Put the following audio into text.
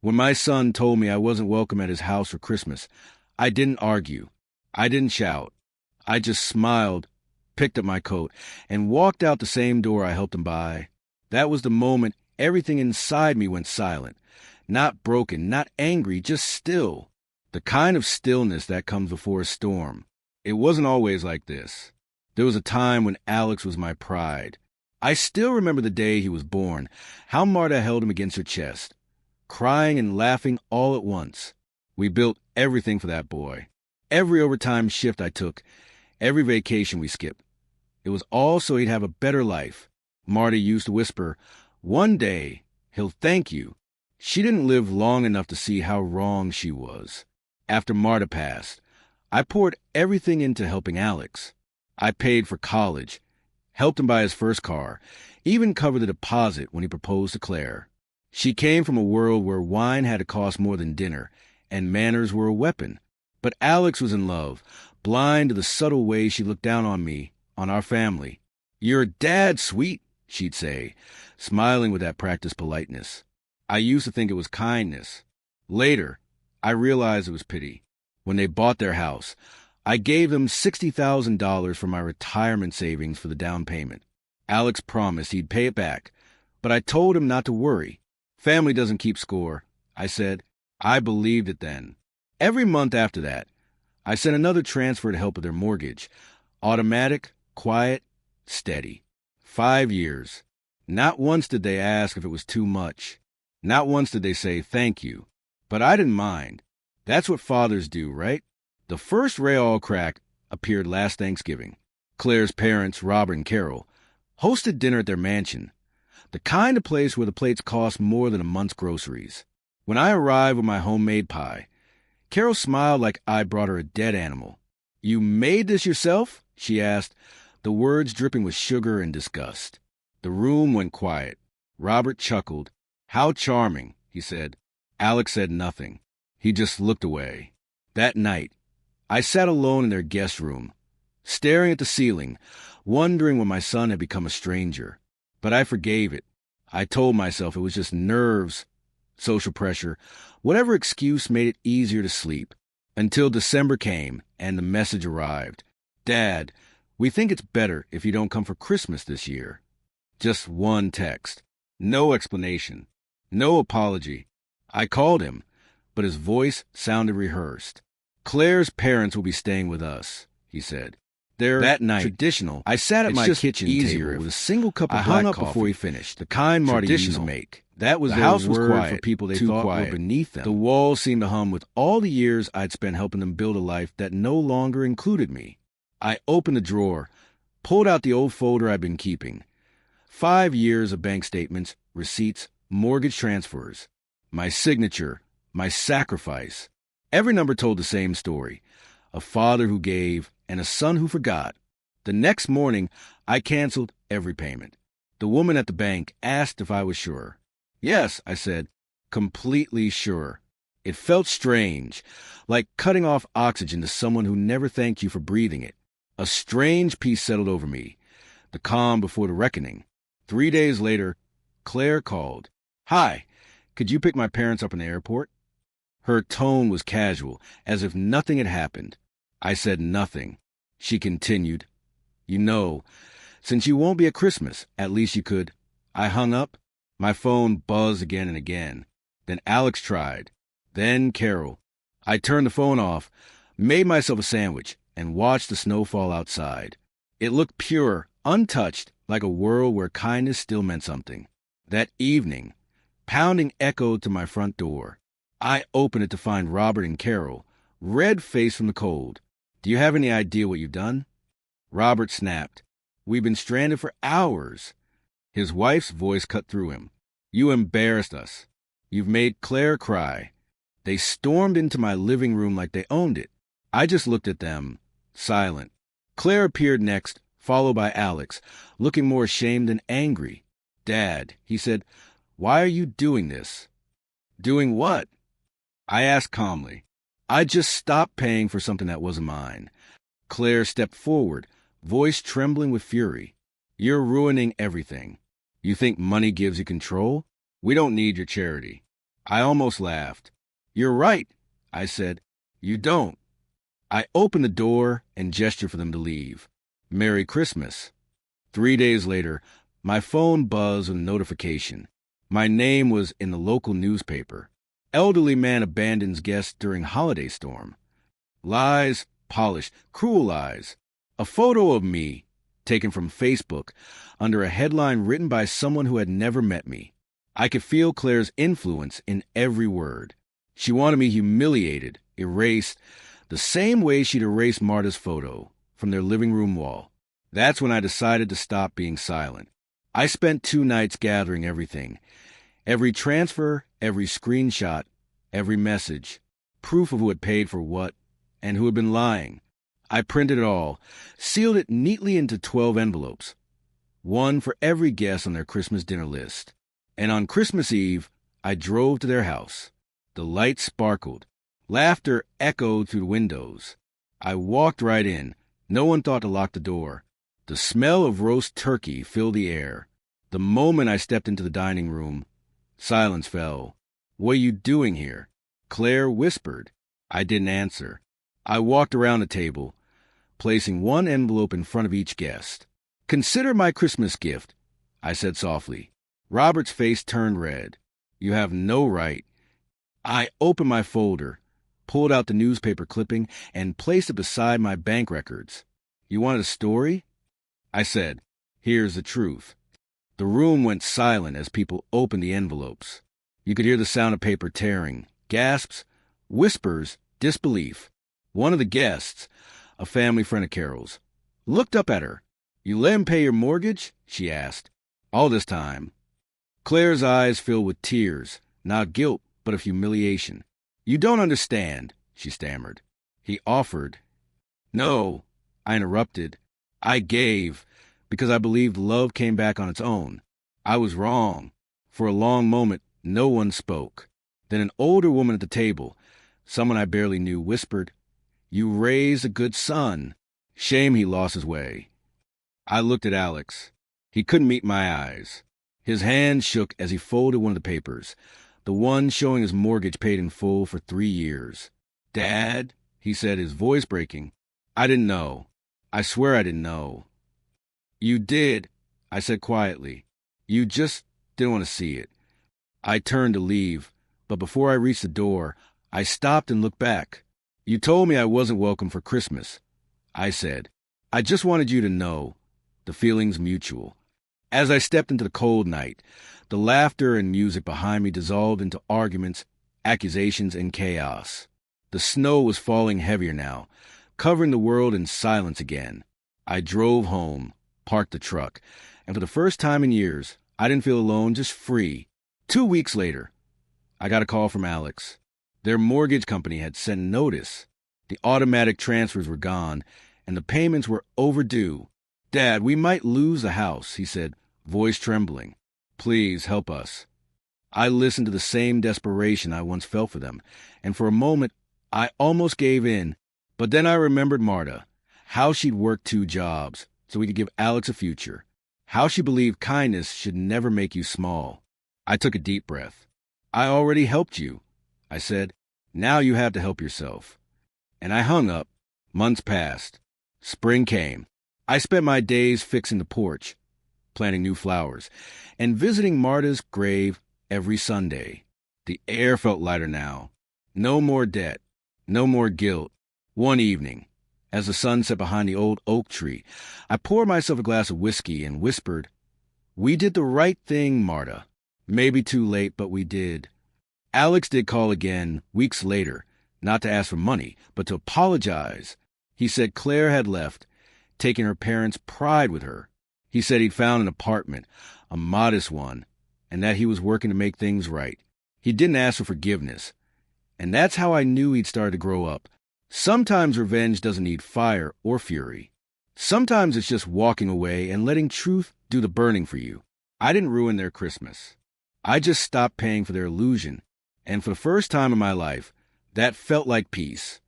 When my son told me I wasn't welcome at his house for Christmas, I didn't argue. I didn't shout. I just smiled, picked up my coat, and walked out the same door I helped him buy. That was the moment everything inside me went silent. Not broken, not angry, just still. The kind of stillness that comes before a storm. It wasn't always like this. There was a time when Alex was my pride. I still remember the day he was born, how Marta held him against her chest, crying and laughing all at once. We built everything for that boy. Every overtime shift I took, every vacation we skipped. It was all so he'd have a better life. Marta used to whisper, "One day, he'll thank you." She didn't live long enough to see how wrong she was. After Marta passed, I poured everything into helping Alex. I paid for college, helped him buy his first car, even covered the deposit when he proposed to Claire. She came from a world where wine had to cost more than dinner, and manners were a weapon. But Alex was in love, blind to the subtle way she looked down on me, on our family. "Your dad, sweet," she'd say, smiling with that practiced politeness. I used to think it was kindness. Later, I realized it was pity. When they bought their house, I gave them $60,000 from my retirement savings for the down payment. Alex promised he'd pay it back, but I told him not to worry. Family doesn't keep score, I said. I believed it then. Every month after that, I sent another transfer to help with their mortgage. Automatic, quiet, steady. 5 years. Not once did they ask if it was too much. Not once did they say thank you. But I didn't mind. That's what fathers do, right? The first ray all crack appeared last Thanksgiving. Claire's parents, Robert and Carol, hosted dinner at their mansion, the kind of place where the plates cost more than a month's groceries. When I arrived with my homemade pie, Carol smiled like I brought her a dead animal. "You made this yourself?" she asked, the words dripping with sugar and disgust. The room went quiet. Robert chuckled. "How charming," he said. Alex said nothing. He just looked away. That night, I sat alone in their guest room, staring at the ceiling, wondering when my son had become a stranger. But I forgave it. I told myself it was just nerves, social pressure, whatever excuse made it easier to sleep. Until December came and the message arrived. "Dad, we think it's better if you don't come for Christmas this year." Just one text. No explanation. No apology. I called him, but his voice sounded rehearsed. "Claire's parents will be staying with us," he said. "They're that night traditional." I sat at my kitchen table with a single cup of black coffee before he finished, the kind Marty used to make. That was the house was quiet for people they thought were beneath them. The walls seemed to hum with all the years I'd spent helping them build a life that no longer included me. I opened the drawer, pulled out the old folder I'd been keeping. 5 years of bank statements, receipts, mortgage transfers. My signature, my sacrifice. Every number told the same story. A father who gave and a son who forgot. The next morning, I canceled every payment. The woman at the bank asked if I was sure. "Yes," I said, completely sure. It felt strange, like cutting off oxygen to someone who never thanked you for breathing it. A strange peace settled over me, the calm before the reckoning. 3 days later, Claire called. "Hi, could you pick my parents up in the airport?" Her tone was casual, as if nothing had happened. I said nothing. She continued, "You know, since you won't be at Christmas, at least you could." I hung up. My phone buzzed again and again. Then Alex tried. Then Carol. I turned the phone off, made myself a sandwich, and watched the snow fall outside. It looked pure, untouched, like a world where kindness still meant something. That evening, pounding echoed to my front door. I opened it to find Robert and Carol, red-faced from the cold. "Do you have any idea what you've done?" Robert snapped. "We've been stranded for hours." His wife's voice cut through him. "You embarrassed us. You've made Claire cry." They stormed into my living room like they owned it. I just looked at them, silent. Claire appeared next, followed by Alex, looking more ashamed than angry. "Dad," he said, "why are you doing this?" "Doing what?" I asked calmly. "I just stopped paying for something that wasn't mine." Claire stepped forward, voice trembling with fury. "You're ruining everything. You think money gives you control? We don't need your charity." I almost laughed. "You're right," I said. "You don't." I opened the door and gestured for them to leave. "Merry Christmas." 3 days later, my phone buzzed with a notification. My name was in the local newspaper. Elderly man abandons guest during holiday storm. Lies, polished, cruel lies. A photo of me, taken from Facebook, under a headline written by someone who had never met me. I could feel Claire's influence in every word. She wanted me humiliated, erased, the same way she'd erased Marta's photo from their living room wall. That's when I decided to stop being silent. I spent 2 nights gathering everything. Every transfer, every screenshot, every message. Proof of who had paid for what and who had been lying. I printed it all, sealed it neatly into 12 envelopes. One for every guest on their Christmas dinner list. And on Christmas Eve, I drove to their house. The lights sparkled. Laughter echoed through the windows. I walked right in. No one thought to lock the door. The smell of roast turkey filled the air. The moment I stepped into the dining room, silence fell. "What are you doing here?" Claire whispered. I didn't answer. I walked around the table, placing one envelope in front of each guest. "Consider my Christmas gift," I said softly. Robert's face turned red. "You have no right." I opened my folder, pulled out the newspaper clipping, and placed it beside my bank records. "You wanted a story?" I said, "Here's the truth." The room went silent as people opened the envelopes. You could hear the sound of paper tearing, gasps, whispers, disbelief. One of the guests, a family friend of Carol's, looked up at her. "You let him pay your mortgage?" she asked. All this time. Claire's eyes filled with tears, not guilt, but of humiliation. "You don't understand," she stammered. He offered. "No," I interrupted. "I gave, because I believed love came back on its own. I was wrong." For a long moment, no one spoke. Then an older woman at the table, someone I barely knew, whispered, "You raised a good son. Shame he lost his way." I looked at Alex. He couldn't meet my eyes. His hand shook as he folded one of the papers, the one showing his mortgage paid in full for 3 years. "Dad," he said, his voice breaking. "I didn't know. I swear I didn't know." "You did," I said quietly. "You just didn't want to see it." I turned to leave, but before I reached the door, I stopped and looked back. "You told me I wasn't welcome for Christmas," I said. "I just wanted you to know." The feeling's mutual. As I stepped into the cold night, the laughter and music behind me dissolved into arguments, accusations, and chaos. The snow was falling heavier now, covering the world in silence again. I drove home, parked the truck, and for the first time in years, I didn't feel alone, just free. 2 weeks later, I got a call from Alex. Their mortgage company had sent notice. The automatic transfers were gone, and the payments were overdue. "Dad, we might lose the house," he said, voice trembling. "Please help us." I listened to the same desperation I once felt for them, and for a moment, I almost gave in. But then I remembered Marta, how she'd worked 2 jobs so we could give Alex a future, how she believed kindness should never make you small. I took a deep breath. "I already helped you," I said. "Now you have to help yourself." And I hung up. Months passed. Spring came. I spent my days fixing the porch, planting new flowers, and visiting Marta's grave every Sunday. The air felt lighter now. No more debt. No more guilt. One evening, as the sun set behind the old oak tree, I poured myself a glass of whiskey and whispered, "We did the right thing, Marta. Maybe too late, but we did." Alex did call again, weeks later, not to ask for money, but to apologize. He said Claire had left, taking her parents' pride with her. He said he'd found an apartment, a modest one, and that he was working to make things right. He didn't ask for forgiveness. And that's how I knew he'd started to grow up. Sometimes revenge doesn't need fire or fury. Sometimes it's just walking away and letting truth do the burning for you. I didn't ruin their Christmas. I just stopped paying for their illusion. And for the first time in my life, that felt like peace.